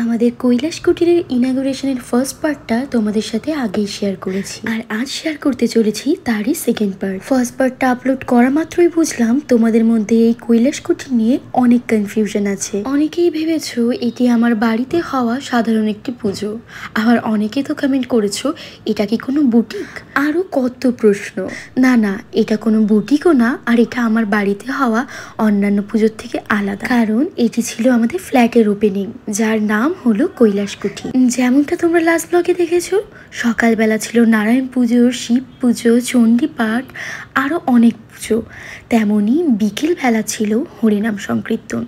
আমাদের কৈলাস কুটিরের ইনাগুরেশনের ফার্স্ট পার্টটা তোমাদের সাথে আগেই শেয়ার করেছি, আর আজ শেয়ার করতে চলেছি তারই সেকেন্ড পার্ট। ফার্স্ট পার্টটা আপলোড করা মাত্রই বুঝলাম তোমাদের মধ্যে এই কৈলাস কুটির নিয়ে অনেক কনফিউশন আছে। অনেকেই ভেবেছো এটি আমার বাড়িতে হওয়া সাধারণ একটি পুজো, আবার অনেকে তো কমেন্ট করেছো এটা কি কোনো বুটিক, আরো কত প্রশ্ন। না না, এটা কোনো বুটিকও না, আর এটা আমার বাড়িতে হওয়া অন্যান্য পুজোর থেকে আলাদা, কারণ এটি ছিল আমাদের ফ্ল্যাটের ওপেনিং, যার নাম হলো কৈলাস কুটির। যেমনটা তোমরা লাস্ট ব্লগে দেখেছো, সকালবেলা ছিল নারায়ণ পুজো, শিব পুজো, চণ্ডী পাঠ, আরও অনেক পুজো। তেমনই বিকেলবেলা ছিল হরিনাম সংকীর্তন,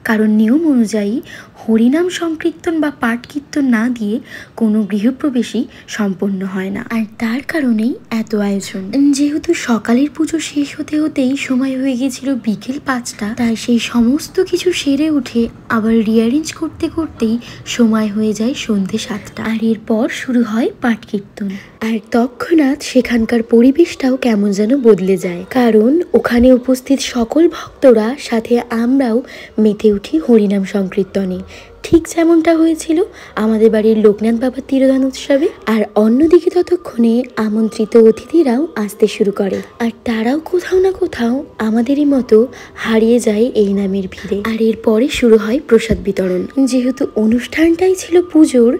কারণ নিয়ম অনুযায়ী হরিনাম সংকীর্তন বা পাঠ কীর্তন না দিয়ে কোনো গৃহপ্রবেশই সম্পন্ন হয় না, আর তার কারণেই এত আয়োজন। যেহেতু সকালের পুজো শেষ হতে হতেই সময় হয়ে গিয়েছিল বিকেল 5টা, তাই সেই সমস্ত কিছু সেরে উঠে আবার রিঅ্যারেঞ্জ করতে করতেই সময় হয়ে যায় সন্ধে 7টা, আর এরপর শুরু হয় পাঠ কীর্তন। আর তৎক্ষণাৎ সেখানকার পরিবেশটাও কেমন যেন বদলে যায়, কারণ ওখানে উপস্থিত সকল ভক্তরা সাথে আমরাও মেতে উঠি হরিনাম সংকীর্তনে, ঠিক যেমনটা হয়েছিল আমাদের বাড়ির লোকনাথ বাবার তিরোধান উৎসবে। আর অন্যদিকে ততক্ষণে আমন্ত্রিত অতিথিরাও আসতে শুরু করে, আর তারাও কোথাও না কোথাও আমাদেরই মতো হারিয়ে যায় এই নামের ভিড়ে। আর এরপরে শুরু হয় প্রসাদ বিতরণ। যেহেতু অনুষ্ঠানটাই ছিল পুজোর,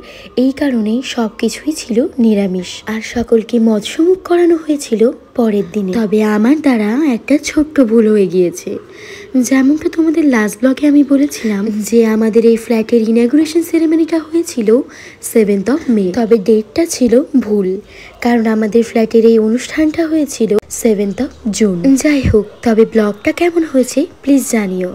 এই কারণেই সবকিছুই ছিল নিরামিষ, আর সকলকে মৎস্যমুখ করানো হয়েছিল পরের দিনে। তবে আমার দ্বারা একটা ছোট্ট ভুল হয়ে গিয়েছে। যেমনটা তোমাদের লাস্ট ব্লগে আমি বলেছিলাম যে আমাদের এই ফ্ল্যাটের ইনাগুরেশন সেরেমনিটা হয়েছিল 7th of May, তবে ডেটটা ছিল ভুল, কারণ আমাদের ফ্ল্যাটের এই অনুষ্ঠানটা হয়েছিল 7th of June। যাই হোক, তবে ব্লগটা কেমন হয়েছে প্লিজ জানিও।